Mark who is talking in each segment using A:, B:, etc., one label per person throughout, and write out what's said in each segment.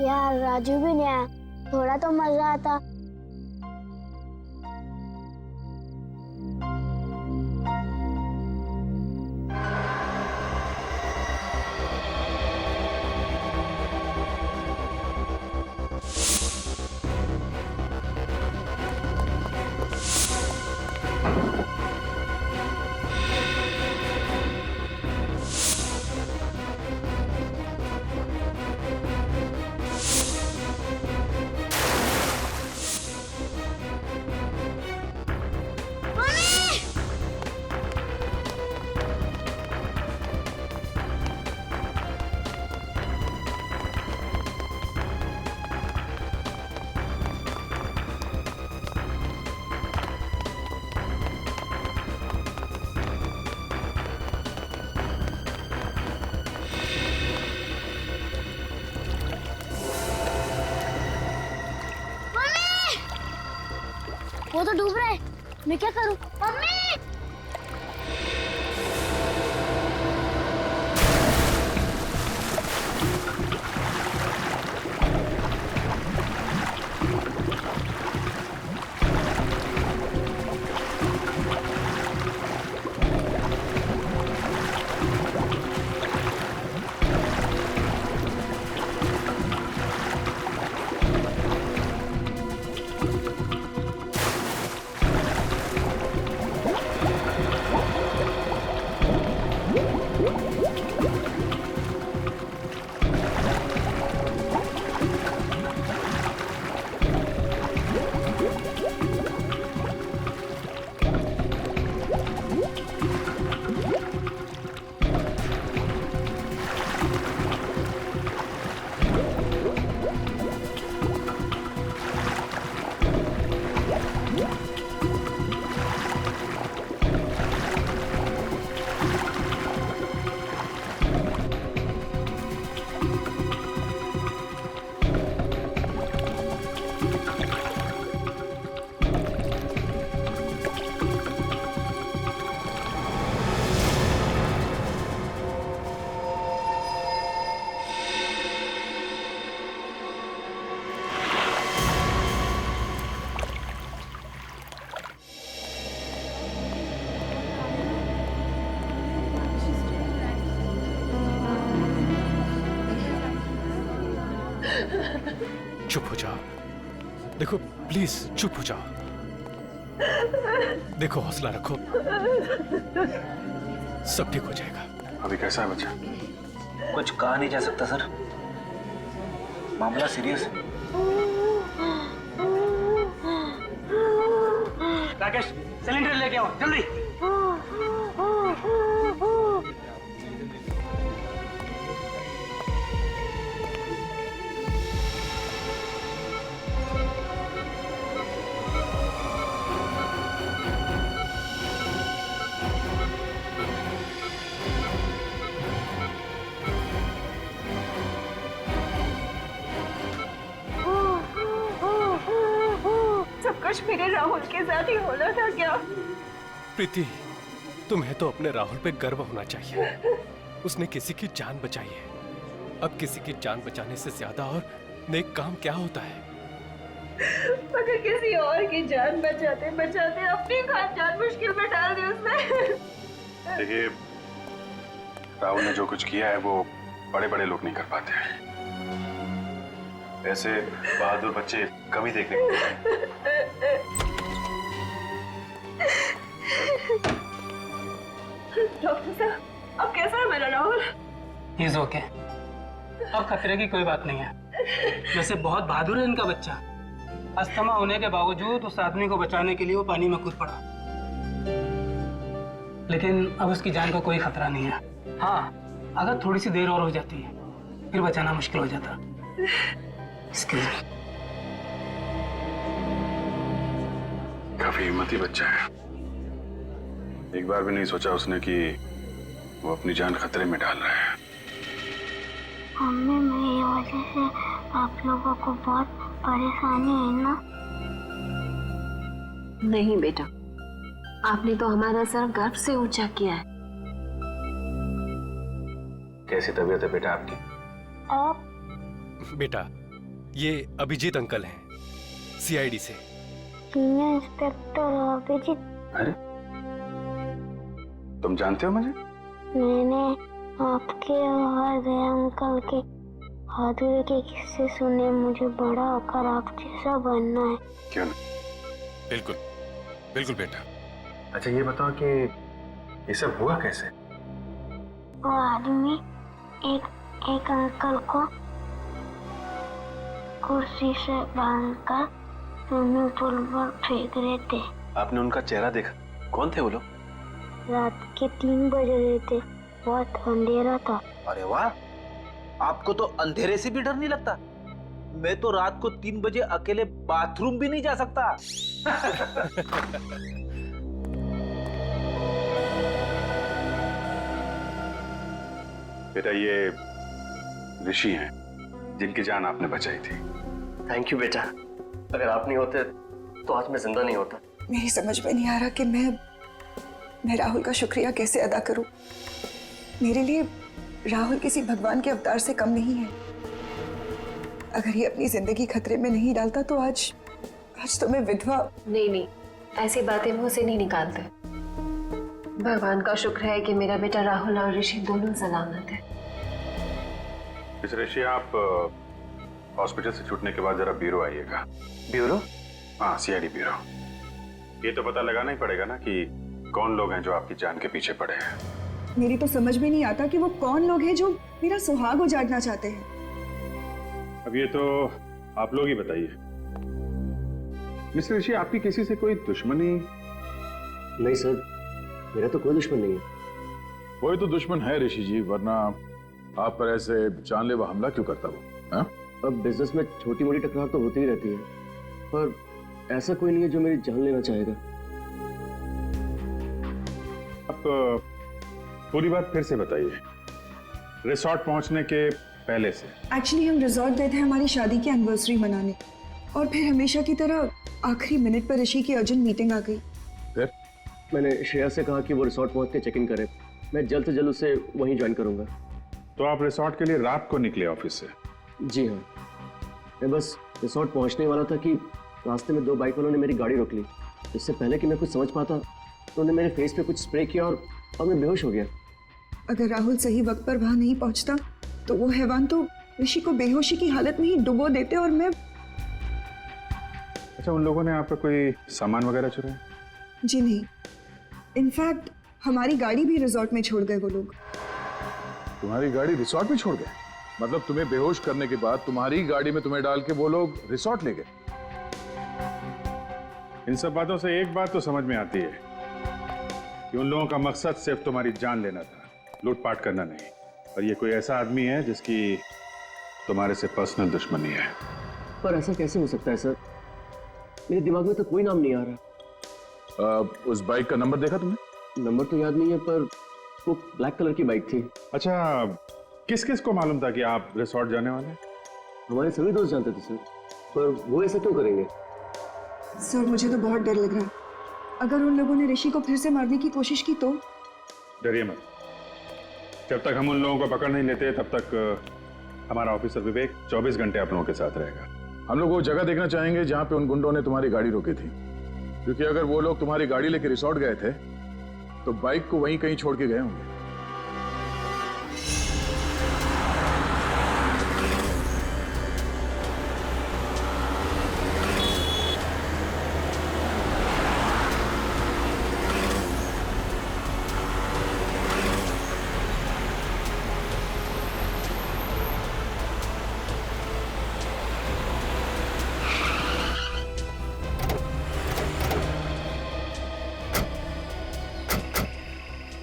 A: यार राजू भी नहीं आया, थोड़ा तो मजा आता। वो तो डूब रहा है, मैं क्या करूं? मम्मी!
B: चुप हो जाओ। देखो प्लीज चुप हो जाओ। देखो हौसला रखो, सब ठीक हो जाएगा।
C: अभी कैसा है बच्चा?
D: कुछ कहा नहीं जा सकता सर, मामला सीरियस है।
E: राकेश सिलेंडर लेके आओ जल्दी।
F: कुछ मेरे राहुल के साथ ही होना था क्या?
B: प्रीति, तुम्हें तो अपने राहुल पे गर्व होना चाहिए। उसने किसी की जान बचाई है। अब किसी की जान बचाने से ज्यादा और नेक काम क्या होता है?
F: मगर किसी और की जान बचाते बचाते अपनी खास जान मुश्किल में डाल दी उसने।
C: देखिए, राहुल ने जो कुछ किया है वो बड़े बड़े लोग नहीं कर पाते हैं। ऐसे बहादुर बच्चे कभी देखने को मिलते हैं।
F: डॉक्टर साहब, अब कैसा है मेरा राहुल?
E: He's okay। अब खतरे की कोई बात नहीं है। वैसे बहुत बहादुर है इनका बच्चा। अस्थमा होने के बावजूद उस आदमी को बचाने के लिए वो पानी में कूद पड़ा, लेकिन अब उसकी जान का कोई खतरा नहीं है। हाँ, अगर थोड़ी सी देर और हो जाती है फिर बचाना मुश्किल हो जाता। Excuse me।
C: काफी हिम्मती बच्चा है। एक बार भी नहीं सोचा उसने कि वो अपनी जान खतरे में डाल रहा है।
A: मम्मी, मेरी वजह से आप लोगों को बहुत परेशानी है ना?
F: नहीं बेटा, आपने तो हमारा सर गर्व से ऊंचा किया है।
D: कैसी तबीयत है बेटा आपकी?
A: आप
B: बेटा, ये अभिजीत अंकल हैं, सीआईडी से।
A: सीनियर इंस्पेक्टर अभिजीत,
C: अरे तुम जानते हो मुझे?
A: मैंने आपके और दया अंकल के बहादुरी के किस्से सुने। मुझे बड़ा होकर आप जैसा बनना है।
C: क्यों नहीं?
B: बिल्कुल बिल्कुल बेटा।
C: अच्छा ये बताओ कि ये सब हुआ कैसे?
A: वो आदमी एक अंकल को कुर्सी से बांधकर स्विमिंग पूल पर फेंक रहे थे।
C: आपने उनका चेहरा देखा? कौन थे वो लोग?
A: रात के 3 बज रहे थे, बहुत अंधेरा था।
D: अरे वाह, आपको तो अंधेरे से भी डर नहीं लगता? मैं तो रात को 3 बजे अकेले बाथरूम भी नहीं जा सकता।
C: बेटा ये ऋषि हैं जिनकी जान आपने बचाई थी।
G: थैंक यू बेटा, अगर आप नहीं होते तो आज मैं जिंदा नहीं होता।
H: मेरी समझ में नहीं आ रहा कि मैं राहुल का शुक्रिया कैसे अदा करूं। मेरे लिए राहुल किसी भगवान के अवतार से कम नहीं है। अगर ये अपनी जिंदगी खतरे में नहीं डालता तो आज तो मैं विधवा।
F: नहीं, ऐसी बातें मुंह से नहीं निकालते। भगवान का शुक्र है कि मेरा बेटा राहुल और ऋषि दोनों सलामत है।
C: मिस ऋषि, आप हॉस्पिटल से छूटने के बाद जरा ब्यूरो आइएगा।
G: ब्यूरो?
C: हाँ, सीआईडी ब्यूरो। ये तो पता लगाना ही पड़ेगा ना कि कौन लोग हैं जो आपकी जान के पीछे पड़े हैं।
H: मेरी तो समझ में नहीं आता कि वो कौन लोग हैं जो मेरा सुहाग उजाड़ना चाहते हैं।
C: अब ये तो आप लोग ही बताइए। मिस्टर ऋषि, आपकी किसी से कोई दुश्मनी?
G: नहीं सर, मेरा तो कोई दुश्मन नहीं है।
I: कोई तो दुश्मन है ऋषि जी, वरना आप पर ऐसे जानलेवा हमला क्यों करता वो? हाँ?
G: अब बिजनेस में छोटी मोटी टकरार तो होती ही रहती है, पर ऐसा कोई नहीं है जो मेरी जान लेना चाहेगा।
C: आप पूरी बात फिर से बताइए, रिसोर्ट पहुंचने के पहले से।
H: एक्चुअली हम रिजॉर्ट गए थे हमारी शादी की एनिवर्सरी मनाने, और फिर हमेशा की तरह आखिरी मिनट पर ऋषि की अर्जेंट मीटिंग आ गई।
I: फिर
G: मैंने श्रेया से कहा कि वो रिसोर्ट पहुंच के चेक इन करे। मैं जल्द से जल्द उसे वहीं ज्वाइन करूंगा।
C: तो आप रिसोर्ट के लिए रात को निकले ऑफिस से?
G: जी हाँ, मैं बस रिसोर्ट पहुंचने वाला था कि रास्ते में 2 बाइक वालों ने मेरी गाड़ी रोक ली। इससे पहले कि मैं कुछ समझ पाता तो उन्होंने मेरे फेस पे कुछ स्प्रे किया और मैं बेहोश हो गया।
H: अगर राहुल सही वक्त पर वहां नहीं पहुंचता तो वो हैवान तो ऋषि को बेहोशी की हालत में ही डुबो देते और मैं।
C: अच्छा, उन लोगों ने आपका कोई सामान वगैरह चुराया?
H: जी नहीं, इनफैक्ट हमारी गाड़ी भी रिजॉर्ट में छोड़ गए वो लोग।
I: तुम्हारी गाड़ी रिसोर्ट में छोड़ गए? मतलब तुम्हें बेहोश करने के बाद तुम्हारी गाड़ी में तुम्हें डाल के वो लोग रिसोर्ट ले गए?
C: इन सब बातों से एक बात तो समझ में आती है कि उन लोगों का मकसद सिर्फ तुम्हारी जान लेना था, लूटपाट करना नहीं। और ये कोई ऐसा आदमी है जिसकी तुम्हारे से पर्सनल दुश्मनी है।
G: पर ऐसा कैसे हो सकता है सर? मेरे दिमाग में तो कोई नाम नहीं आ रहा।
I: उस बाइक का नंबर देखा तुमने?
G: नंबर तो याद नहीं है, पर वो ब्लैक कलर की बाइक थी।
C: अच्छा, किस किस को मालूम था कि आप रिसोर्ट जाने वाले हैं?
G: हमारे सभी दोस्त जानते थे सर, पर वो ऐसा क्यों करेंगे?
H: सर मुझे तो बहुत डर लग रहा है। अगर उन लोगों ने ऋषि को फिर से मारने की कोशिश की तो?
C: डरिए मत, जब तक हम उन लोगों को पकड़ नहीं लेते तब तक हमारा ऑफिसर विवेक 24 घंटे आप लोगों के साथ रहेगा।
I: हम लोग वो जगह देखना चाहेंगे जहां पे उन गुंडों ने तुम्हारी गाड़ी रोकी थी, क्योंकि अगर वो लोग तुम्हारी गाड़ी लेके रिसोर्ट गए थे तो बाइक को वहीं कहीं छोड़ के गए होंगे।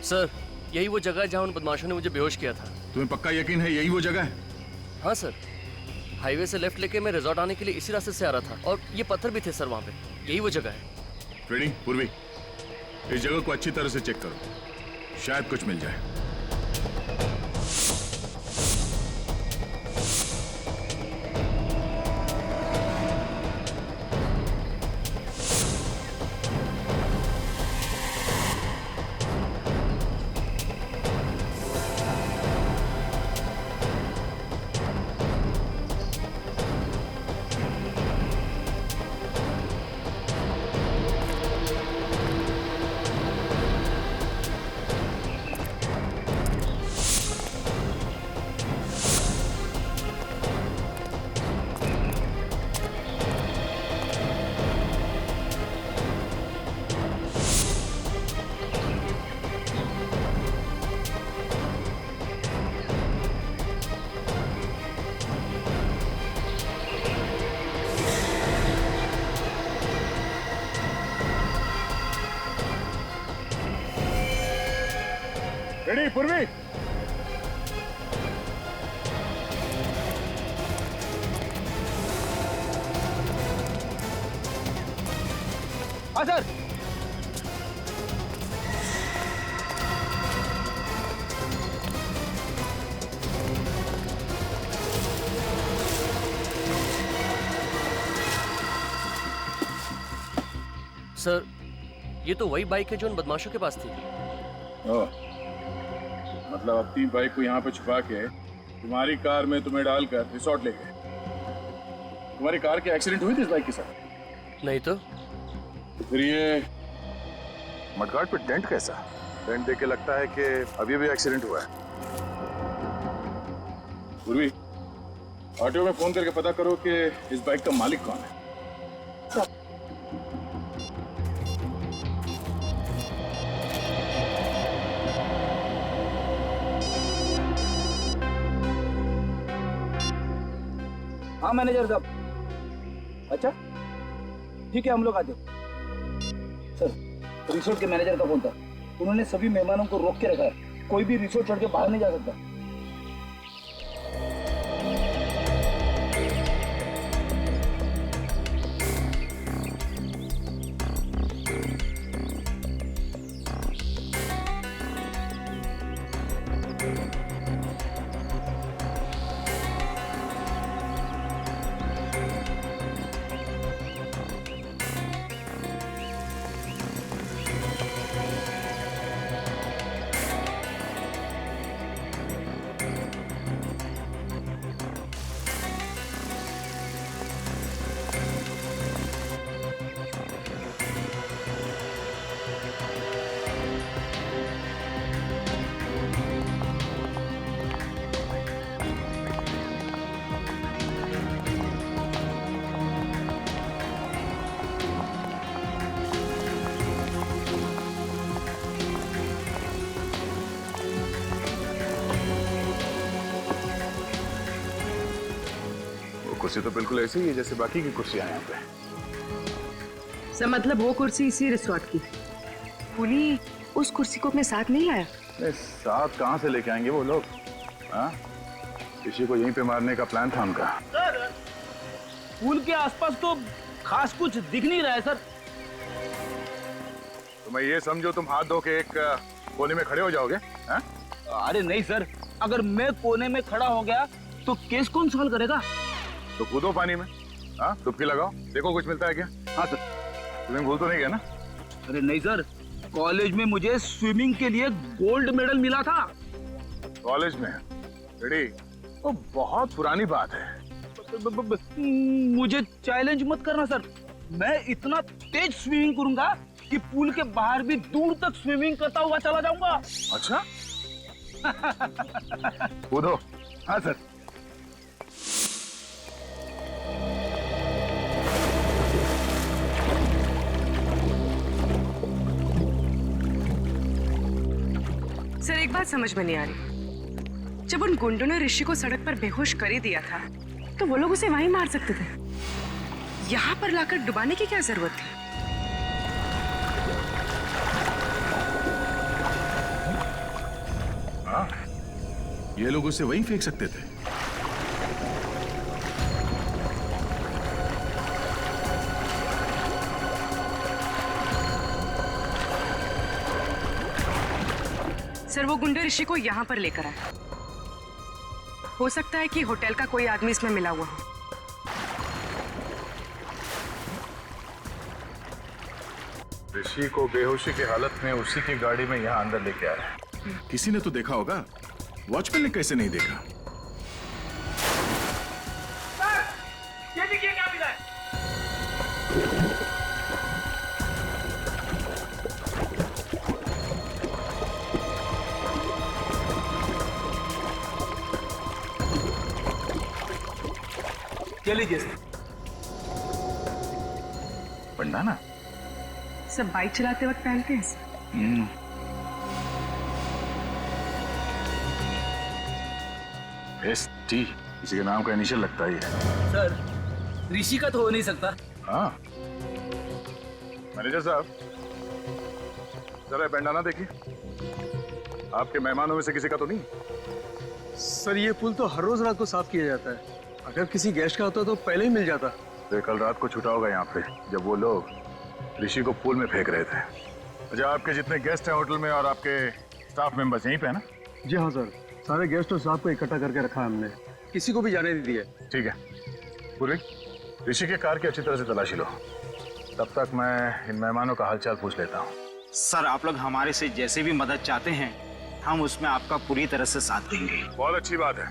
G: सर, यही वो जगह है जहाँ उन बदमाशों ने मुझे बेहोश किया था।
I: तुम्हें पक्का यकीन है यही वो जगह है?
G: हाँ सर, हाईवे से लेफ्ट लेके मैं रिजॉर्ट आने के लिए इसी रास्ते से आ रहा था, और ये पत्थर भी थे सर वहाँ पे। यही वो जगह है।
I: ट्रेडिंग पूर्वी, इस जगह को अच्छी तरह से चेक करो, शायद कुछ मिल जाए। पूर्वी पूर्वी।
D: हाँ सर।
G: सर, ये तो वही बाइक है जो उन बदमाशों के पास थी।
I: ओह, मतलब अपनी बाइक को यहाँ पे छुपा के तुम्हारी कार में तुम्हें डालकर रिसोर्ट ले गए। तुम्हारी कार की एक्सीडेंट हुई थी इस बाइक के साथ?
G: नहीं तो
I: फिर ये मडगार्ड पे डेंट कैसा? डेंट देख के लगता है कि अभी भी एक्सीडेंट हुआ है। पूर्वी, ऑटो में फोन करके पता करो कि इस बाइक का मालिक कौन है।
D: हाँ मैनेजर साहब। अच्छा ठीक है, हम लोग आते। सर, रिसोर्ट के मैनेजर का फोन था। उन्होंने सभी मेहमानों को रोक के रखा है, कोई भी रिसोर्ट छोड़ के बाहर नहीं जा सकता।
I: कुर्सी तो बिल्कुल ऐसी ही है जैसे बाकी की कुर्सियां हैं यहाँ पे।
J: सर मतलब वो कुर्सी इसी रिसोर्ट की। पुली उस कुर्सी को अपने साथ नहीं लाया?
I: साथ कहाँ से लेके आएंगे वो लोग? हाँ, किसी को यहीं पे मारने का प्लान था उनका।
D: सर, पुल के आसपास तो खास कुछ दिख नहीं रहा है सर।
I: तो मैं ये समझो तुम हाथ धो के एक कोने में खड़े हो जाओगे? हाँ?
D: अरे नहीं सर, अगर मैं कोने में खड़ा हो गया तो केस कौन सॉल्व करेगा?
I: तो कूदो पानी में, हाँ, डुबकी लगाओ, देखो कुछ मिलता है क्या।
D: हाँ सर।
I: तुम्हें भूल तो नहीं गया ना?
D: अरे नहीं सर, कॉलेज में मुझे स्विमिंग के लिए गोल्ड मेडल मिला था।
I: कॉलेज में? रेडी? तो बहुत पुरानी बात है।
D: मुझे चैलेंज मत करना सर, मैं इतना तेज स्विमिंग करूंगा कि पुल के बाहर भी दूर तक स्विमिंग करता हुआ चला जाऊंगा।
I: अच्छा? कूदो। हाँ सर।
J: सर एक बात समझ में नहीं आ रही, जब उन गुंडों ने ऋषि को सड़क पर बेहोश कर ही दिया था तो वो लोग उसे वहीं मार सकते थे। यहाँ पर लाकर डुबाने की क्या जरूरत थी?
I: हाँ, ये लोग उसे वहीं फेंक सकते थे।
J: सर वो गुंडे ऋषि को यहाँ पर लेकर आए। हो सकता है कि होटल का कोई आदमी इसमें मिला हुआ हो।
I: ऋषि को बेहोशी की हालत में उसी की गाड़ी में यहाँ अंदर लेके आया। किसी ने तो देखा होगा, वॉचमैन ने कैसे नहीं देखा?
D: ये देखिए क्या मिला है। लीजिए सर।
I: पढ़ना ना?
J: सब बाइक चलाते वक्त पहनते हैं सर।
I: ST किसी के नाम का इनिशियल लगता ही है।
D: सर, ऋषि का तो हो नहीं सकता।
I: हाँ, मैनेजर साहब, जरा बैंडाना देखिए। आपके मेहमानों में से किसी का तो नहीं?
G: सर ये पुल तो हर रोज रात को साफ किया जाता है। अगर किसी गेस्ट का होता तो पहले ही मिल जाता।
I: तो कल रात को छूटा होगा यहाँ पे जब वो लोग ऋषि को पूल में फेंक रहे थे। अच्छा, आपके जितने गेस्ट हैं होटल में और आपके स्टाफ मेंबर्स यहीं पे है ना?
G: जी हाँ सर, सारे गेस्ट और स्टाफ को इकट्ठा करके रखा है हमने, किसी को भी जाने नहीं दिया।
I: ठीक है पूर्वी, ऋषि के कार की अच्छी तरह से तलाशी लो। तब तक मैं इन मेहमानों का हालचाल पूछ लेता हूँ।
D: सर आप लोग हमारे से जैसे भी मदद चाहते हैं हम उसमें आपका पूरी तरह से साथ देंगे।
I: बहुत अच्छी बात है।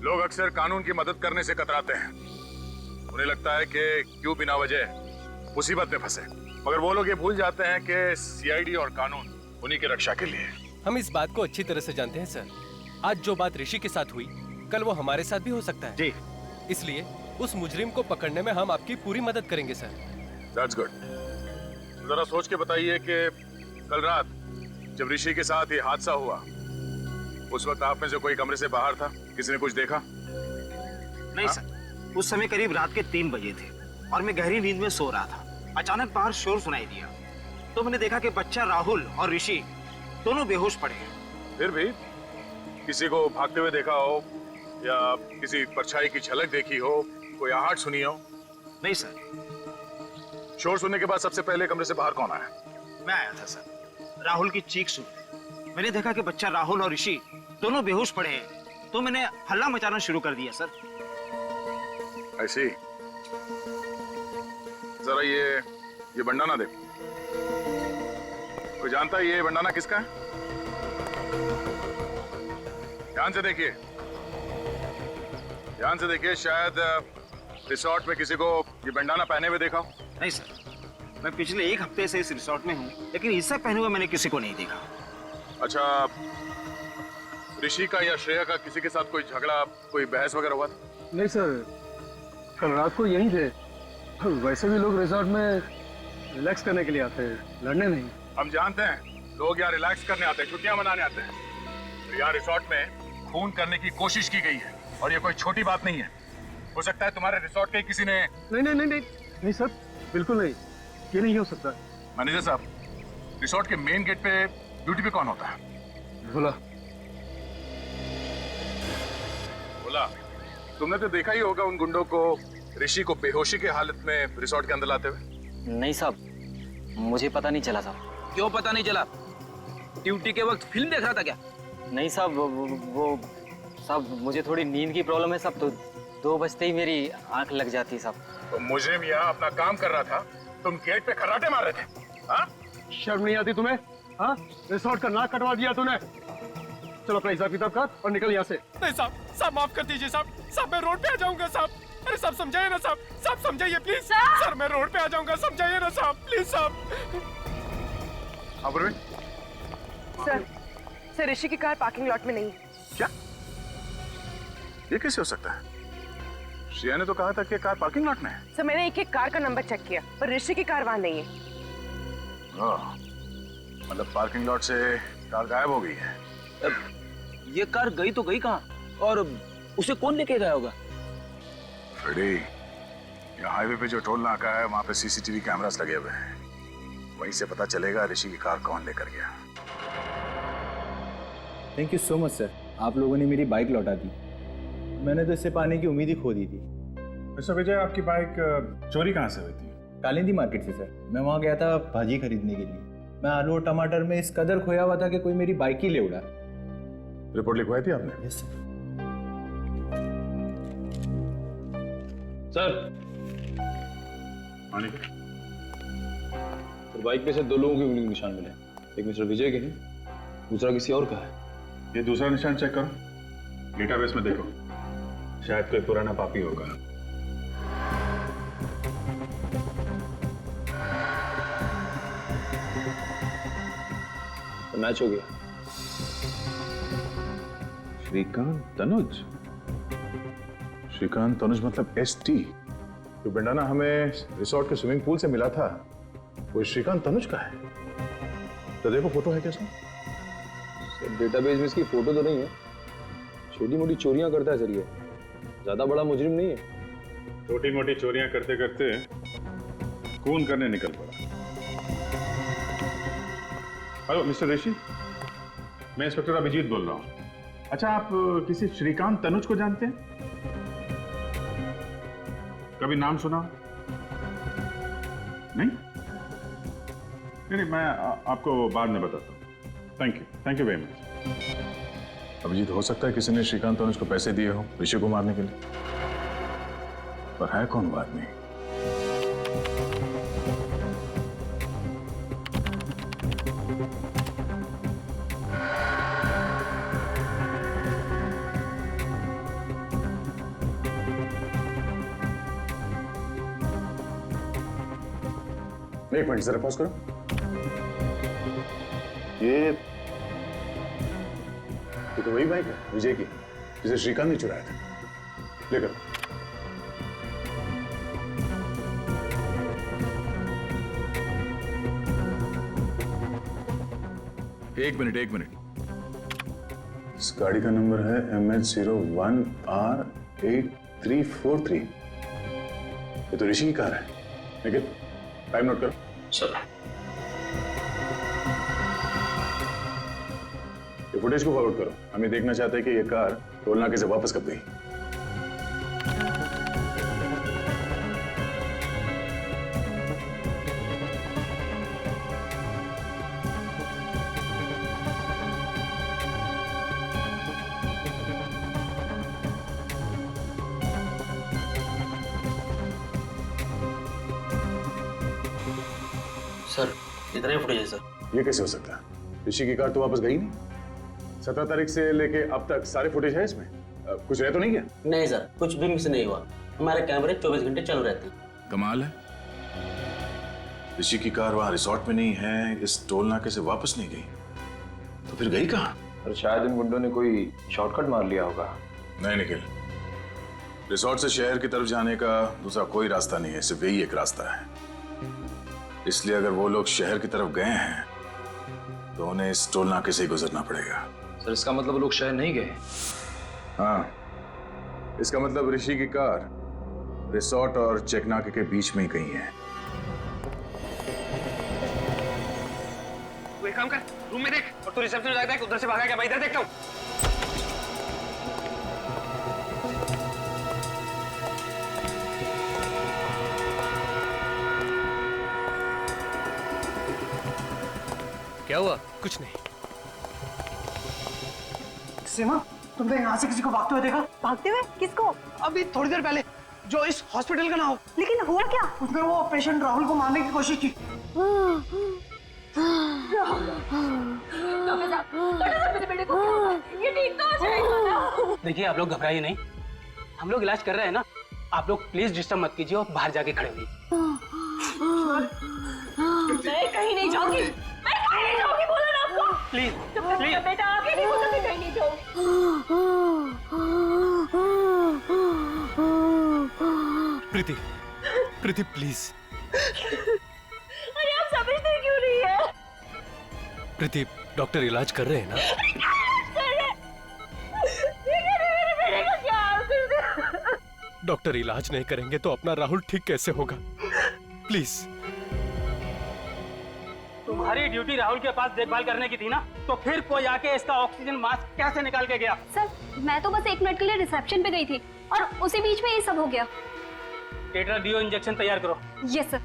I: लोग अक्सर कानून की मदद करने से कतराते हैं। उन्हें लगता है कि क्यों बिना वजह मुसीबत में फंसे, मगर वो लोग ये भूल जाते हैं कि सीआईडी और कानून उन्हीं की रक्षा के लिए।
B: हम इस बात को अच्छी तरह से जानते हैं सर। आज जो बात ऋषि के साथ हुई कल वो हमारे साथ भी हो सकता है
D: जी।
B: इसलिए उस मुजरिम को पकड़ने में हम आपकी पूरी मदद करेंगे सर।
I: That's good. जरा सोच के बताइए कि कल रात जब ऋषि के साथ ये हादसा हुआ उस वक्त आप में से कोई कमरे से बाहर था? किसी ने कुछ देखा?
D: नहीं सर, उस समय करीब रात के 3 बजे थे और मैं गहरी नींद में सो रहा था। अचानक बाहर शोर सुनाई दिया तो मैंने देखा कि बच्चा राहुल और ऋषि दोनों बेहोश पड़े हैं।
I: फिर भी किसी को भागते हुए देखा हो या किसी परछाई की झलक देखी हो, कोई आहट सुनी हो?
D: नहीं सर।
I: शोर सुनने के बाद सबसे पहले कमरे से बाहर कौन आया?
D: मैं आया था सर। राहुल की चीख सुनी, मैंने देखा कि बच्चा राहुल और ऋषि दोनों बेहोश पड़े हैं तो मैंने हल्ला मचाना शुरू कर दिया सर।
I: ऐसी जरा ये बंडाना देखो। कोई जानता है ये बंडाना किसका है? ध्यान से देखिए, ध्यान से देखिए। शायद रिसोर्ट में किसी को ये बंडाना पहने हुए देखा हो।
D: नहीं सर, मैं पिछले 1 हफ्ते से इस रिसोर्ट में हूँ लेकिन इससे पहने हुए मैंने किसी को नहीं देखा।
I: अच्छा, ऋषि का या श्रेया का किसी के साथ कोई झगड़ा, कोई बहस वगैरह हुआ था?
G: नहीं सर, कल रात को यहीं थे। वैसे भी लोग रिसोर्ट में रिलैक्स करने के लिए आते हैं, लड़ने नहीं।
I: हम जानते हैं लोग यहाँ रिलैक्स करने आते हैं, छुट्टियां मनाने आते हैं। तो यहाँ रिसोर्ट में खून करने की कोशिश की गई है और ये कोई छोटी बात नहीं है। हो सकता है तुम्हारे रिसोर्ट के किसी ने।
G: नहीं सर, बिल्कुल नहीं, ये नहीं हो सकता।
I: मैनेजर साहब, रिसोर्ट के मेन गेट पे ड्यूटी पे कौन होता है?
G: बोला
I: तुमने तो देखा ही होगा उन गुंडों को ऋषि को बेहोशी के हालत में रिसोर्ट के अंदर लाते हुए।
K: नहीं साहब, मुझे पता नहीं चला था।
D: क्यों पता नहीं चला? ड्यूटी के वक्त फिल्म देख रहा था क्या?
K: नहीं साहब, वो साहब मुझे थोड़ी नींद की प्रॉब्लम है साहब, तो 2 बजते ही मेरी आंख लग जाती साहब।
I: तो मुझे भी यहाँ अपना काम कर रहा था, तुम गेट पे खर्राटे मार रहे थे। हाँ,
G: शर्म नहीं आती तुम्हें? हाँ, रिसोर्ट का नाक कटवा दिया तूने। चलो अपना हिसाब किताब कर और निकल यहाँ से।
B: नहीं साहब माफ कर दीजिए साहब मैं रोड पे आ जाऊंगा साहब। अरे साहब समझाइए ना साहब समझाइए प्लीज। सर मैं रोड पे आ जाऊंगा, समझाइए ना साहब प्लीज साहब।
J: सर ऋषि की कार पार्किंग लॉट में नहीं।
I: क्या? ये कैसे हो सकता है? श्रेया ने तो कहा था कि कार पार्किंग लॉट में है।
J: सर मैंने एक कार का नंबर चेक किया पर ऋषि की कार वहाँ नहीं है।
I: मतलब पार्किंग लॉट से कार गायब हो गई है।
D: ये कार गई तो गई कहाँ और उसे कौन लेके गया होगा?
I: फ्रेडी, यहाँ हाईवे पे जो टोल नाका है वहाँ पे सीसीटीवी कैमरास लगे हुए हैं, वहीं से पता चलेगा ऋषि की कार कौन लेकर गया।
L: Thank you so much sir, आप लोगों ने मेरी बाइक लौटा दी। मैंने तो इससे पाने की उम्मीद ही खो दी थी।
C: मिस्टर विजय, आपकी बाइक चोरी कहाँ से हुई थी?
L: कालिंदी मार्केट से सर। मैं वहाँ गया था भाजी खरीदने के लिए। मैं आलू और टमाटर में इस कदर खोया हुआ था कि कोई मेरी बाइक ही ले उड़ा।
C: रिपोर्ट लिखवाई थी आपने?
L: Yes sir.
M: सर
C: आने
M: सर, बाइक पे से 2 लोगों के उंगली के निशान मिले। एक मिस्टर विजय के हैं, दूसरा किसी और का है।
C: ये दूसरा निशान चेक करो, डेटाबेस में देखो, शायद कोई पुराना पापी होगा।
M: तो मैच हो गया।
C: श्रीकांत तनुज? श्रीकांत तनुज मतलब ST? जो बंडाना हमें रिसोर्ट के स्विमिंग पूल से मिला था वो श्रीकांत तनुज का है। तो देखो फोटो है क्या सर?
M: डेटाबेस में इसकी फोटो तो नहीं है। छोटी मोटी चोरियां करता है सर, ये ज्यादा बड़ा मुजरिम नहीं है।
C: छोटी मोटी चोरियां करते करते खून करने निकल पड़ा। हेलो मिस्टर ऋषि, मैं इंस्पेक्टर अभिजीत बोल रहा हूँ। अच्छा, आप किसी श्रीकांत तनुज को जानते हैं? कभी नाम सुना? नहीं? नहीं, मैं आपको बाद में बताता हूँ। Thank you very much. Abhijit, हो सकता है किसी ने श्रीकांत तनुज को पैसे दिए हो ऋषि को मारने के लिए, पर है कौन वो आदमी? एक मिनट जरा पॉज करो। ये तो वही बाइक है विजय की जिसे श्रीकांत ने चुराया था। लेकर एक मिनट इस गाड़ी का नंबर है MH01R8343। ये तो ऋषि की कार है। लेकिन टाइम नोट करो।
K: सर,
C: ये फुटेज को फॉरवर्ड करो। हम ये देखना चाहते हैं कि ये कार टोल नाके से वापस कब गई।
K: सर इतना ही फुटेज है सर।
C: ये कैसे हो सकता है? ऋषि की कार तो वापस गई नहीं। 17 तारीख से लेके अब तक सारे फुटेज है इसमें। कुछ रह तो नहीं गया?
K: नहीं सर, कुछ भी मिस नहीं हुआ। हमारे कैमरे 24 घंटे चालू रहते हैं।
C: कमाल है। ऋषि की कार वहां रिसोर्ट में नहीं है, इस टोल नाके से वापस नहीं गई, तो फिर गई कहाँ?
M: और शायद इन गुंडों ने कोई शॉर्टकट मार लिया होगा।
C: नहीं निखिल, रिसोर्ट से शहर की तरफ जाने का दूसरा कोई रास्ता नहीं है, सिर्फ यही एक रास्ता है। इसलिए अगर वो लोग शहर की तरफ गए हैं तो उन्हें इस टोल नाके से ही गुजरना पड़ेगा।
M: सर इसका मतलब वो लोग शहर नहीं गए?
C: हाँ, इसका मतलब ऋषि की कार रिसोर्ट और चेकनाके के बीच में ही कहीं है।
E: तू एक काम कर, रूम में देख, और तू रिसेप्शन जाकर देख उधर से भागा क्या। मैं इधर देखता हूँ।
B: क्या हुआ? कुछ नहीं।
E: सीमा, तुमने यहाँ से किसी को भागते हुए देखा?
J: भागते हुए? किसको?
E: अभी थोड़ी देर पहले, जो इस हॉस्पिटल का ना हो।
J: लेकिन हुआ क्या?
E: उसने वो पेशेंट राहुल को मारने की कोशिश की। देखिए, आप लोग घबराइए नहीं, हम लोग इलाज कर रहे हैं ना। आप लोग प्लीज डिस्टर्ब मत कीजिए और बाहर जाके खड़े होइए।
F: मैं कहीं नहीं जाऊंगी, बोला ना आपको।
E: प्लीज
F: प्लीज बेटा, आगे नहीं बोला, मैं कहीं नहीं जाऊंगी।
B: प्रीति प्लीज।
F: अरे आप समझते क्यों नहीं है?
B: प्रीति, डॉक्टर इलाज कर रहे हैं ना? डॉक्टर इलाज नहीं करेंगे तो अपना राहुल ठीक कैसे होगा? प्लीज।
E: तुम्हारी ड्यूटी राहुल के पास देखभाल करने की थी ना, तो फिर कोई आके इसका ऑक्सीजन मास्क कैसे निकाल के गया?
N: सर, मैं तो बस 1 मिनट के लिए रिसेप्शन पे गई थी और उसी बीच में ये सब हो गया।
E: टेट्राडियो इंजेक्शन तैयार करो।
N: Yes sir.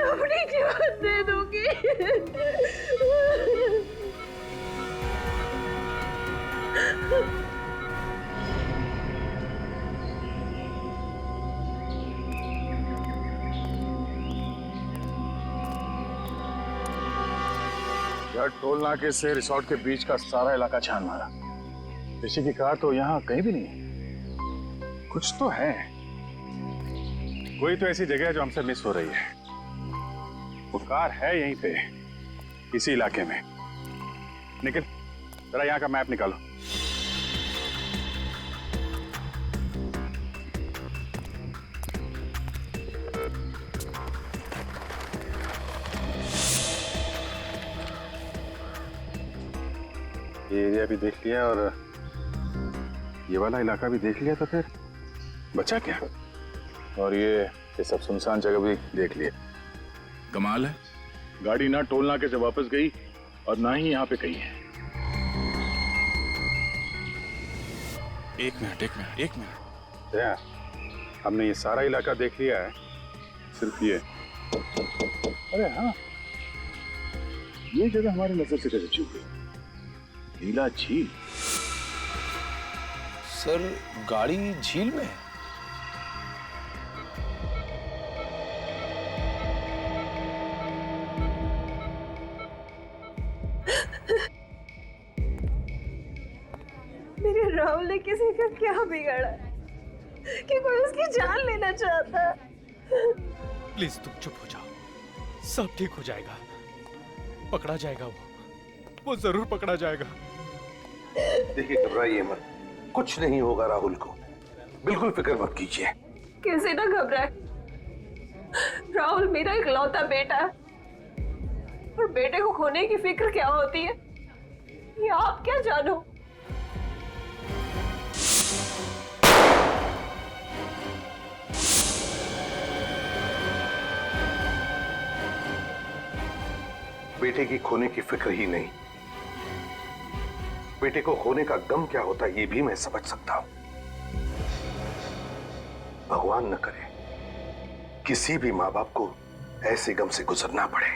F: अपनी जीवन दे दूंगी।
C: यार, टोल नाके से रिसोर्ट के बीच का सारा इलाका छान मारा। ऋषि की कार तो यहाँ कहीं भी नहीं है। कुछ तो है, कोई तो ऐसी जगह है जो हमसे मिस हो रही है। वो कार है यहीं पे, इसी इलाके में। निखिल, जरा यहाँ का मैप निकालो। ये एरिया भी देख लिया और ये वाला इलाका भी देख लिया, तो फिर बचा क्या? और ये सब सुनसान जगह भी देख लिया। कमाल है, गाड़ी ना टोल नाके से वापस गई और ना ही यहाँ पे कहीं है। एक मिनट। हमने ये सारा इलाका देख लिया है, सिर्फ ये। अरे हाँ, ये जगह हमारी नजर से कैसे चूक गई? नीला झील।
M: सर, गाड़ी झील में है?
F: मेरे राहुल ने किसी का क्या बिगाड़ा कि कोई उसकी जान लेना चाहता?
B: प्लीज तुम चुप हो जाओ, सब ठीक हो जाएगा। पकड़ा जाएगा, वो जरूर पकड़ा जाएगा।
O: देखिए, घबराइए मत, कुछ नहीं होगा राहुल को, बिल्कुल फिक्र मत कीजिए।
F: कैसे ना घबराए, राहुल मेरा इकलौता बेटा है और बेटे को खोने की फिक्र क्या होती है ये आप क्या जानो।
O: बेटे की खोने की फिक्र ही नहीं, बेटे को खोने का गम क्या होता है ये भी मैं समझ सकता हूं। भगवान न करे किसी भी माँ बाप को ऐसे गम से गुजरना पड़े।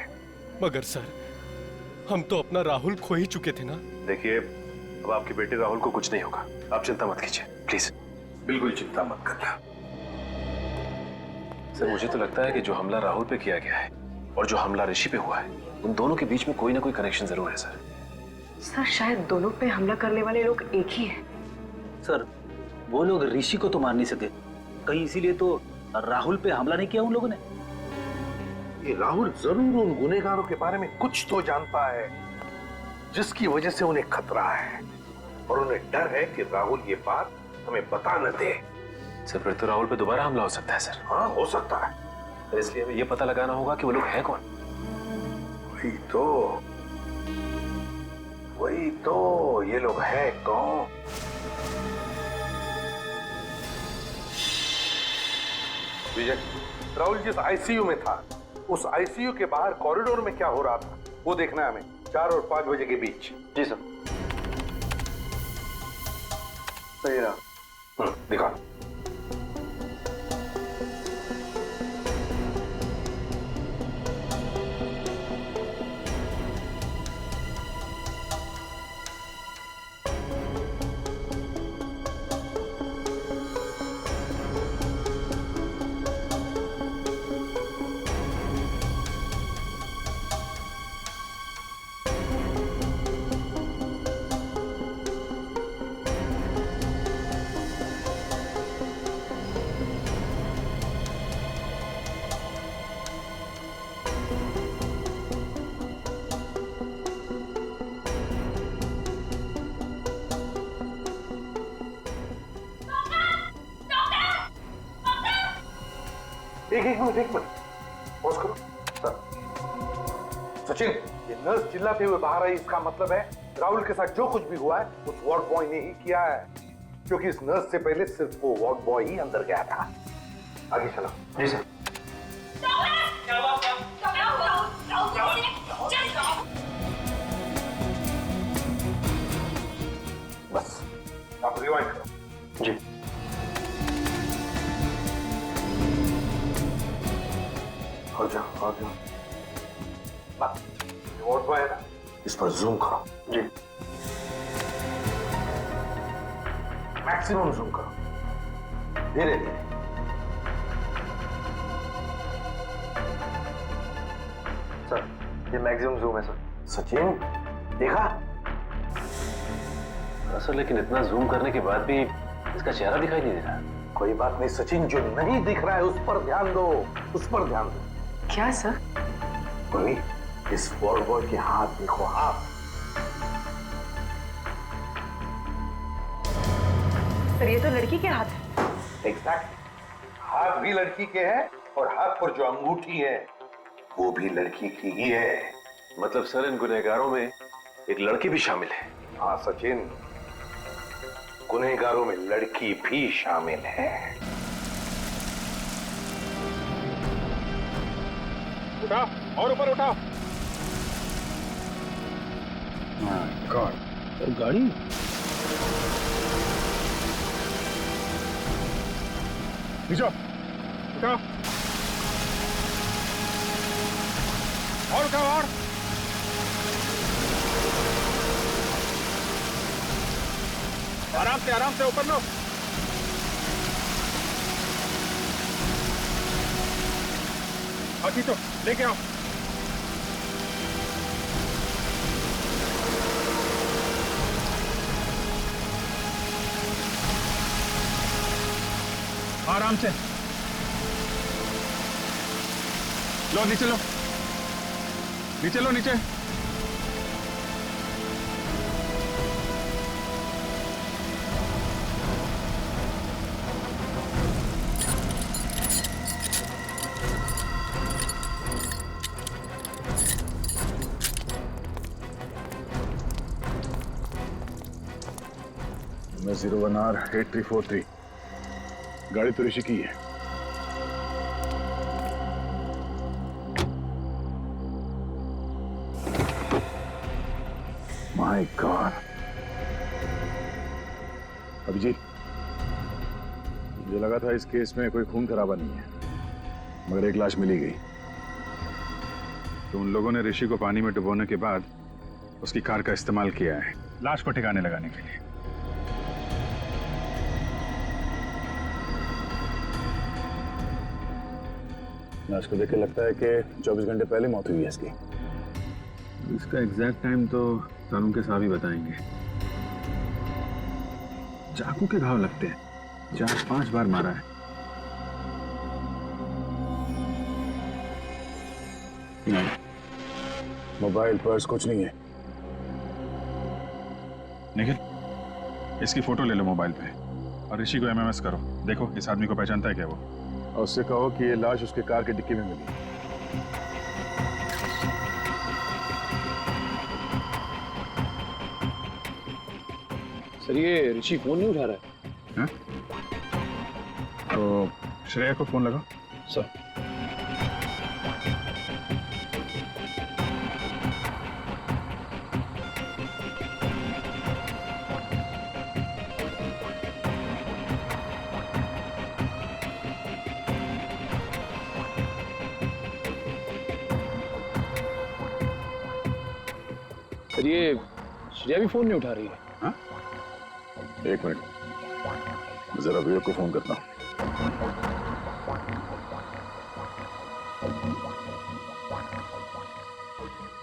B: मगर सर, हम तो अपना राहुल खो ही चुके थे ना।
O: देखिए, अब आपके बेटे राहुल को कुछ नहीं होगा, आप चिंता मत कीजिए, प्लीज बिल्कुल चिंता मत करना।
M: सर, मुझे तो लगता है कि जो हमला राहुल पे किया गया है और जो हमला ऋषि पे हुआ है, उन दोनों के बीच में कोई ना कोई कनेक्शन जरूर है सर।
J: सर, शायद दोनों पे हमला करने वाले लोग एक ही हैं।
D: सर, वो लोग ऋषि को तो मार नहीं सके, कहीं इसीलिए तो राहुल पे हमला नहीं किया उन लोगों ने।
O: ये राहुल जरूर उन गुनहगारों के बारे में कुछ तो जानता है जिसकी वजह से उन्हें खतरा है, और उन्हें डर है कि राहुल ये बात हमें बता न दे।
M: सर, फिर तो राहुल पे दोबारा हमला हो सकता है सर।
O: हाँ, हो सकता है।
M: तो इसलिए हमें ये पता लगाना होगा कि वो लोग हैं कौन।
O: वही तो ये लोग हैं कौन? विजय, राहुल जिस आईसीयू में था, उस आईसीयू के बाहर कॉरिडोर में क्या हो रहा था वो देखना है हमें, 4 और 5 बजे के बीच।
M: जी सर।
O: सही रहा। दिखा। एक मिनट पॉज करो। सर, सचिन, ये नर्स चिल्लाते हुए बाहर आई, इसका मतलब है राहुल के साथ जो कुछ भी हुआ है उस वार्ड बॉय ने ही किया है, क्योंकि इस नर्स से पहले सिर्फ वो वार्ड बॉय ही अंदर गया था। आगे चलो।
M: जी सर।
O: बस आप रिवाइंड करो।
M: जी।
O: और जाओ। वार्ड बॉय है ना, इस पर जूम करो।
M: जी।
O: मैक्सिमम जूम करो, धीरे धीरे।
M: सर, ये मैक्सिमम जूम है सर।
O: सचिन, देखा?
M: सर, लेकिन इतना जूम करने के बाद भी इसका चेहरा दिखाई नहीं दे रहा।
O: कोई बात नहीं सचिन, जो नहीं दिख रहा है उस पर ध्यान दो, उस पर ध्यान दो।
J: क्या सर?
O: मम्मी, इस बॉय के हाथ देखो, हाथ।
J: सर ये तो लड़की के हाथ है।
O: एग्जैक्ट, हाथ भी लड़की के हैं और हाथ पर जो अंगूठी है वो भी लड़की की ही है।
G: मतलब सर इन गुनहगारों में एक लड़की भी शामिल है?
O: हाँ सचिन, गुनहगारों में लड़की भी शामिल है।
C: उठाओ और ऊपर उठाओ।
D: गॉड, गाड़ी
C: खींचो, उठाओ और उठाओ और। आराम से ऊपर लो। खींचो, लेके आओ। आराम से लो, नीचे लो, नीचे लो, नीचे। मैं 01R8343, गाड़ी तो ऋषि की है। माय गॉड, अभिजीत, मुझे लगा था इस केस में कोई खून खराबा नहीं है, मगर एक लाश मिली गई। तो उन लोगों ने ऋषि को पानी में डुबोने के बाद उसकी कार का इस्तेमाल किया है लाश को ठिकाने लगाने के लिए। लाश को देख के लगता है कि 24 घंटे पहले मौत हुई है इसकी। इसका एग्जैक्ट टाइम तो कानून के साहब ही बताएंगे। चाकू के घाव लगते हैं, 4-5 बार मारा है। नहीं, मोबाइल पर्स कुछ नहीं है। निखिल, इसकी फोटो ले लो मोबाइल पे और ऋषि को एमएमएस करो। देखो इस आदमी को पहचानता है क्या वो, और उससे कहो कि ये लाश उसके कार के डिक्की में मिली।
M: सर ये ऋषि फोन नहीं उठा रहा है।
C: हाँ? तो श्रेया को फोन लगाओ।
M: सर सर ये श्रेया भी फोन नहीं उठा रही है।
C: हाँ? एक मिनट, जरा विवेक को फोन करता हूँ।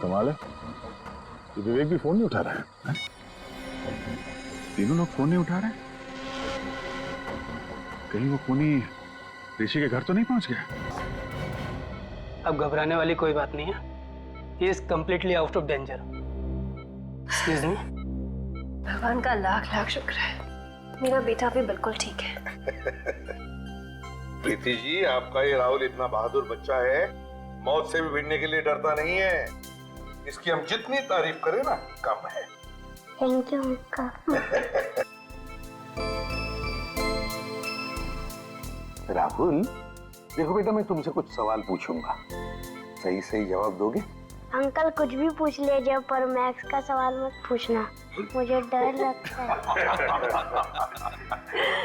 C: कमाल है, ये विवेक भी फोन नहीं उठा रहा है। हाँ? तीनों लोग फोन नहीं उठा रहे। कहीं वो खूनी ऋषि के घर तो नहीं पहुंच गया?
E: अब घबराने वाली कोई बात नहीं है। He is completely out of danger. Excuse me.
F: भगवान का लाख लाख शुक्र है, मेरा बेटा भी बिल्कुल ठीक है।
O: प्रीति जी, आपका ये राहुल इतना बहादुर बच्चा है, मौत से भी भिड़ने के लिए डरता नहीं है। इसकी हम जितनी तारीफ करें ना कम है।
A: Thank you uncle.
O: राहुल, देखो बेटा, मैं तुमसे कुछ सवाल पूछूंगा, सही सही जवाब दोगे?
A: अंकल कुछ भी पूछ लीजिए, पर मैथ्स का सवाल मत पूछना, मुझे डर लगता है।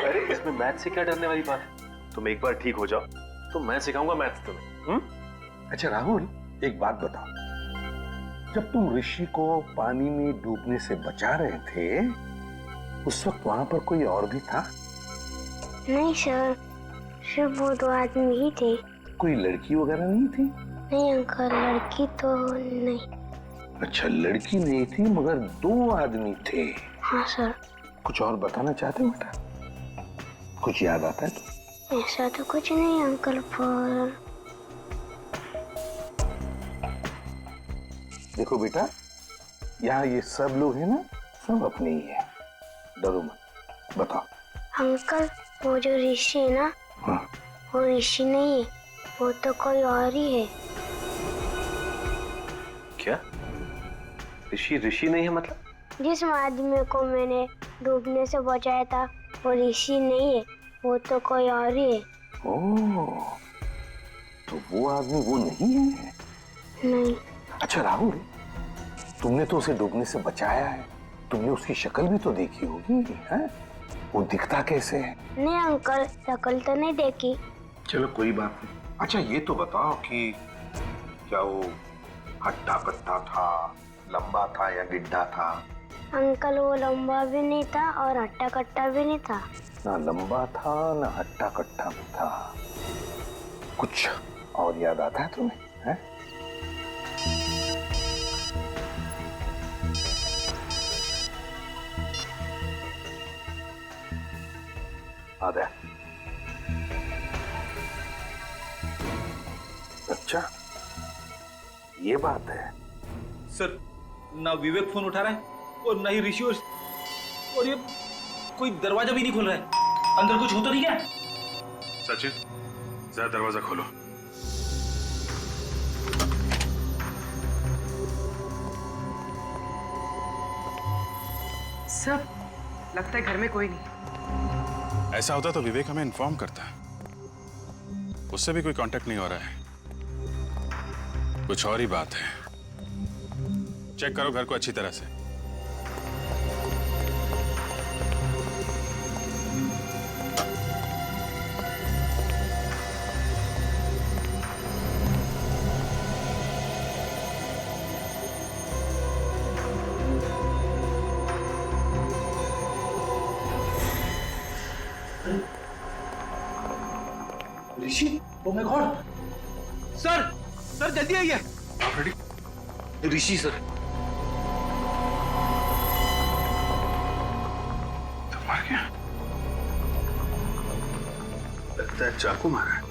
G: अरे इसमें मैथ से क्या डरने वाली बात है? तुम एक बार ठीक हो जाओ तो मैं सिखाऊंगा मैथ्स तुम्हें।
O: अच्छा राहुल, एक बात बताओ, जब तुम ऋषि को पानी में डूबने से बचा रहे थे, उस वक्त वहां पर कोई और भी था?
A: नहीं सर, सिर्फ वो 2 आदमी ही थे।
O: कोई लड़की वगैरह नहीं थी?
A: नहीं अंकल, लड़की तो नहीं।
O: अच्छा, लड़की नहीं थी मगर 2 आदमी थे।
A: हाँ सर।
O: कुछ और बताना चाहते हो बेटा? कुछ याद आता है तो?
A: ऐसा तो कुछ नहीं अंकल, पर
O: देखो बेटा, यहाँ ये सब लोग हैं ना, सब अपने ही है, डरो मत। बताओ।
A: अंकल, वो जो ऋषि है ना,
O: हाँ।
A: वो ऋषि नहीं है, वो तो कोई और ही है।
G: क्या? ऋषि ऋषि नहीं है मतलब?
A: जिस आदमी को मैंने डूबने से बचाया था वो ऋषि नहीं है, वो तो कोई और ही है।
O: ओह, तो वो आदमी वो नहीं है?
A: नहीं।
O: अच्छा राहुल, तुमने तो उसे डूबने से बचाया है, तुमने उसकी शक्ल भी तो देखी होगी, हैं? वो दिखता कैसे है?
A: नहीं अंकल, शक्ल तो नहीं देखी।
O: चलो कोई बात नहीं। अच्छा ये तो बताओ कि क्या वो हट्टा कट्टा था, लंबा था या गिड्ढा था?
A: अंकल, वो लंबा भी नहीं था और हट्टा कट्टा भी नहीं था।
O: ना लंबा था ना हट्टा कट्टा भी था। कुछ और याद आता है तुम्हें? हैं? आदा। अच्छा ये बात है।
D: सर, ना विवेक फोन उठा रहा है और ना ही ऋषि, और ये कोई दरवाजा भी नहीं खोल रहा है। अंदर कुछ हो तो नहीं क्या?
C: सचिन, जरा दरवाजा खोलो।
J: सब लगता है घर में कोई नहीं।
C: ऐसा होता तो विवेक हमें इन्फॉर्म करता। उससे भी कोई कांटेक्ट नहीं हो रहा है। कुछ और ही बात है। चेक करो घर को अच्छी तरह से।
D: Rishi, oh my God! Sir, sir जल्दी आइए।
C: आप रेडी?
D: ऋषि सर।
C: तो मर गया? लगता है चाकू मारा है।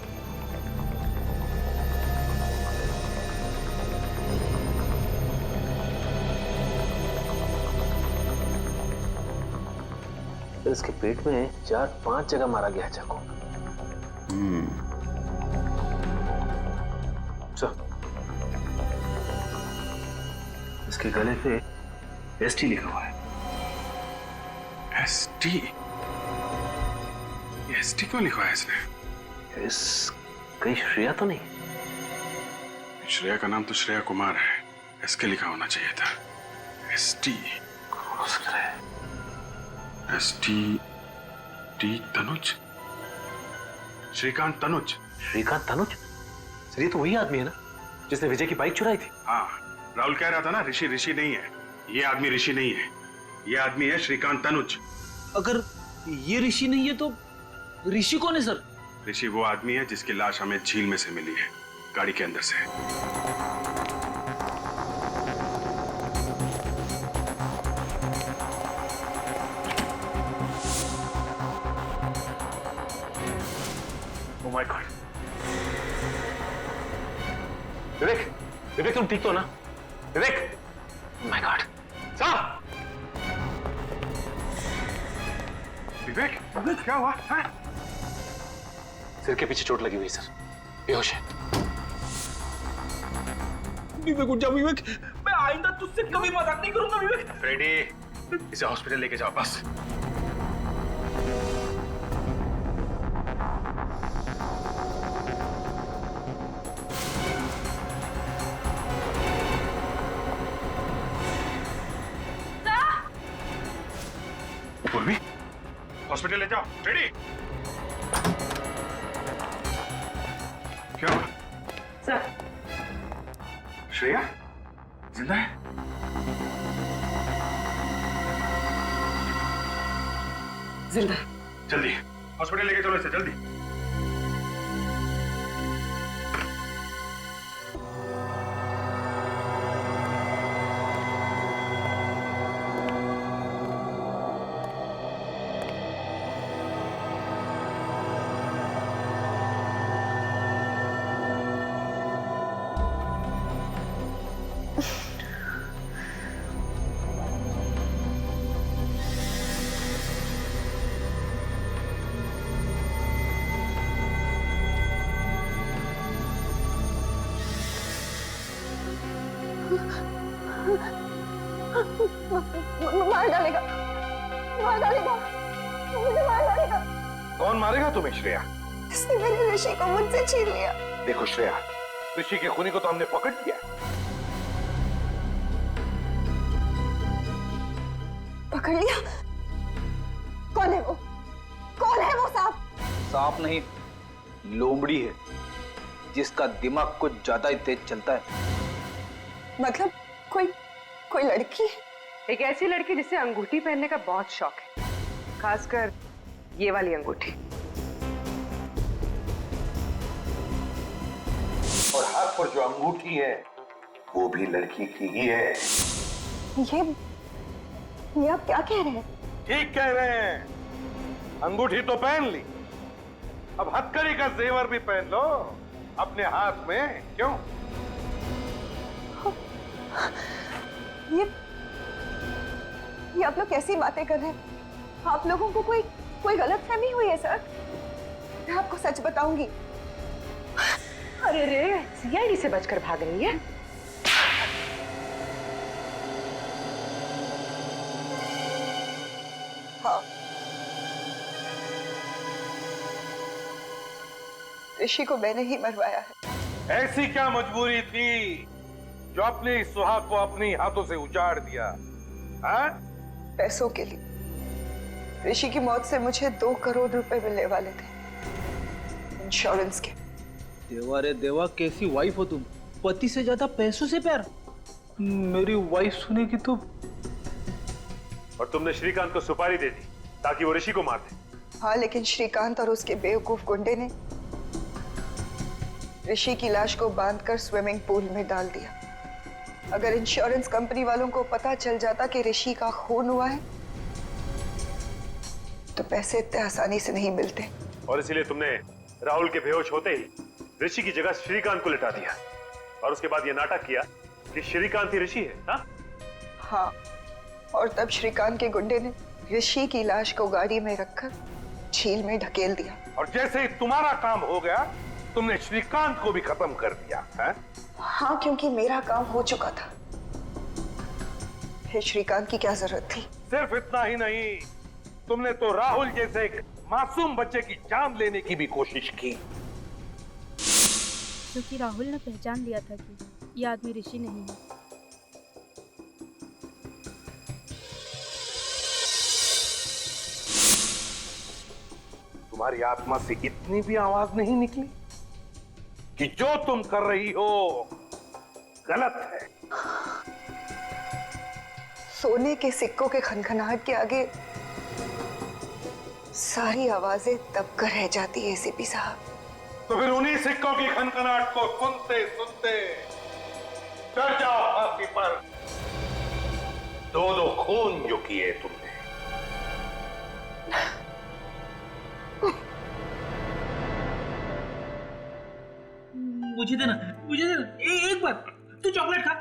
G: इसके पेट में 4-5 जगह मारा गया है चाकू। इसके गले पे एसटी लिखा हुआ है।
C: एसटी? ये एसटी क्यों लिखा है इसने?
G: इस कहीं श्रेया तो नहीं?
C: श्रेया का नाम तो श्रेया कुमार है। एसके लिखा होना चाहिए था। एसटी
G: हो सकता है।
C: ST T Tanuj, Shrikant Tanuj.
G: Shrikant Tanuj? Sir ये तो वही आदमी है ना जिसने विजय की बाइक चुराई थी।
C: हाँ, राहुल कह रहा था ना ऋषि ऋषि नहीं है। ये आदमी ऋषि नहीं है, ये आदमी है श्रीकांत तनुज।
D: अगर ये ऋषि नहीं है तो ऋषि कौन है सर?
C: ऋषि वो आदमी है जिसकी लाश हमें झील में से मिली है, गाड़ी के अंदर से।
G: Oh my God! विवेक, विवेक तुम ठीक तो ना? विवेक! Oh my God! साहब!
C: विवेक, विवेक क्या हुआ? हाँ?
G: सिर के पीछे चोट लगी हुई सर, बेहोश है।
D: विवेक उठ जाओ विवेक, मैं आइंदा तुझसे कभी मजाक नहीं करूंगा विवेक।
C: फ्रेडी, इसे हॉस्पिटल लेके जाओ बस। पूर्वी, हॉस्पिटल ले जाओ। फ्रेडी, क्या हुआ?
J: सर,
C: श्रेया जिंदा है?
J: जिंदा।
C: जल्दी हॉस्पिटल लेके चलो इसे, जल्दी।
H: मार डालेगा, मार डालेगा, मुझे मार डालेगा।
O: कौन मारेगा तुम्हें श्रेया?
H: इसने मेरे ऋषि को मुझसे छीन लिया।
O: देखो श्रेया, ऋषि के खूनी को तो हमने पकड़ लिया।
H: पकड़ लिया? कौन है वो? कौन है वो सांप?
D: सांप नहीं, लोमड़ी है, जिसका दिमाग कुछ ज्यादा ही तेज चलता है।
H: मतलब कोई लड़की?
J: एक ऐसी लड़की जिसे अंगूठी पहनने का बहुत शौक है, खासकर ये वाली अंगूठी।
O: और हाथ पर जो अंगूठी है वो भी लड़की की ही है।
H: ये आप क्या कह रहे हैं?
O: ठीक कह रहे हैं। अंगूठी तो पहन ली, अब हथकड़ी का जेवर भी पहन लो अपने हाथ में। क्यों?
H: ये आप लोग कैसी बातें कर रहे हैं? आप लोगों को कोई गलतफहमी हुई है सर? मैं आपको सच बताऊंगी।
J: अरे रे, सीआईडी से बचकर भाग रही है।
H: हाँ, ऋषि को मैंने ही मरवाया है।
O: ऐसी क्या मजबूरी थी जो अपने सुहाग को अपने हाथों से उजाड़ दिया? हाँ?
H: पैसों के लिए। ऋषि की मौत से मुझे 2 करोड़ रुपए मिलने वाले थे, इंश्योरेंस के।
D: देवा रे देवा, कैसी वाइफ हो तुम? पति से ज्यादा पैसों से प्यार। मेरी वाइफ सुनेगी तो।
C: और तुमने श्रीकांत को सुपारी दे दी ताकि वो ऋषि को मार दे।
H: हाँ, लेकिन श्रीकांत और उसके बेवकूफ गुंडे ने ऋषि की लाश को बांधकर स्विमिंग पूल में डाल दिया। अगर इंश्योरेंस कंपनी वालों को पता चल जाता कि ऋषि का खून हुआ है तो पैसे इतने आसानी से नहीं मिलते।
C: और इसीलिए तुमने राहुल के बेहोश होते ही ऋषि की जगह श्रीकांत को लिटा दिया और उसके बाद ये नाटक किया कि श्रीकांत ही ऋषि है।
H: हाँ, और तब श्रीकांत के गुंडे ने ऋषि की लाश को गाड़ी में रखकर झील में ढकेल दिया।
O: और जैसे ही तुम्हारा काम हो गया तुमने श्रीकांत को भी खत्म कर दिया है?
H: हाँ, क्योंकि मेरा काम हो चुका था। फिर श्रीकांत की क्या जरूरत थी?
O: सिर्फ इतना ही नहीं, तुमने तो राहुल जैसे एक मासूम बच्चे की जान लेने की भी कोशिश की।
P: क्योंकि राहुल ने पहचान लिया था कि ये आदमी ऋषि नहीं है।
O: तुम्हारी आत्मा से इतनी भी आवाज नहीं निकली कि जो तुम कर रही हो गलत है?
H: सोने के सिक्कों के खनखनाहट के आगे सारी आवाजें दबकर रह जाती है एसीपी साहब।
O: तो फिर उन्हीं सिक्कों की खनखनाहट को सुनते सुनते चढ़ जाओ फांसी पर। 2 खून जो किए तुमने।
D: मुझे देना, मुझे देना। एक बार तू चॉकलेट खा।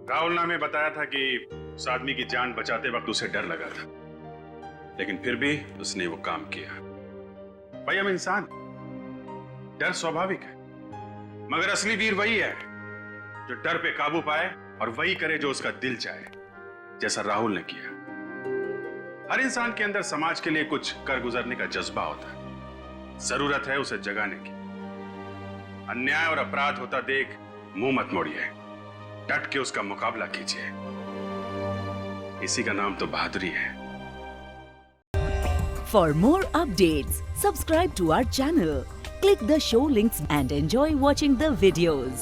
C: राहुल ने हमें बताया था कि उस आदमी की जान बचाते वक्त उसे डर लगा था, लेकिन फिर भी उसने वो काम किया। भाई, हम इंसान, डर स्वाभाविक है, मगर असली वीर वही है जो डर पे काबू पाए और वही करे जो उसका दिल चाहे, जैसा राहुल ने किया। हर इंसान के अंदर समाज के लिए कुछ कर गुजरने का जज्बा होता है, जरूरत है उसे जगाने की। अन्याय और अपराध होता देख मुंह मत मोड़िए, डट के उसका मुकाबला कीजिए। इसी का नाम तो बहादुरी है।
Q: For more updates, subscribe to our channel, click the show links and enjoy watching the videos.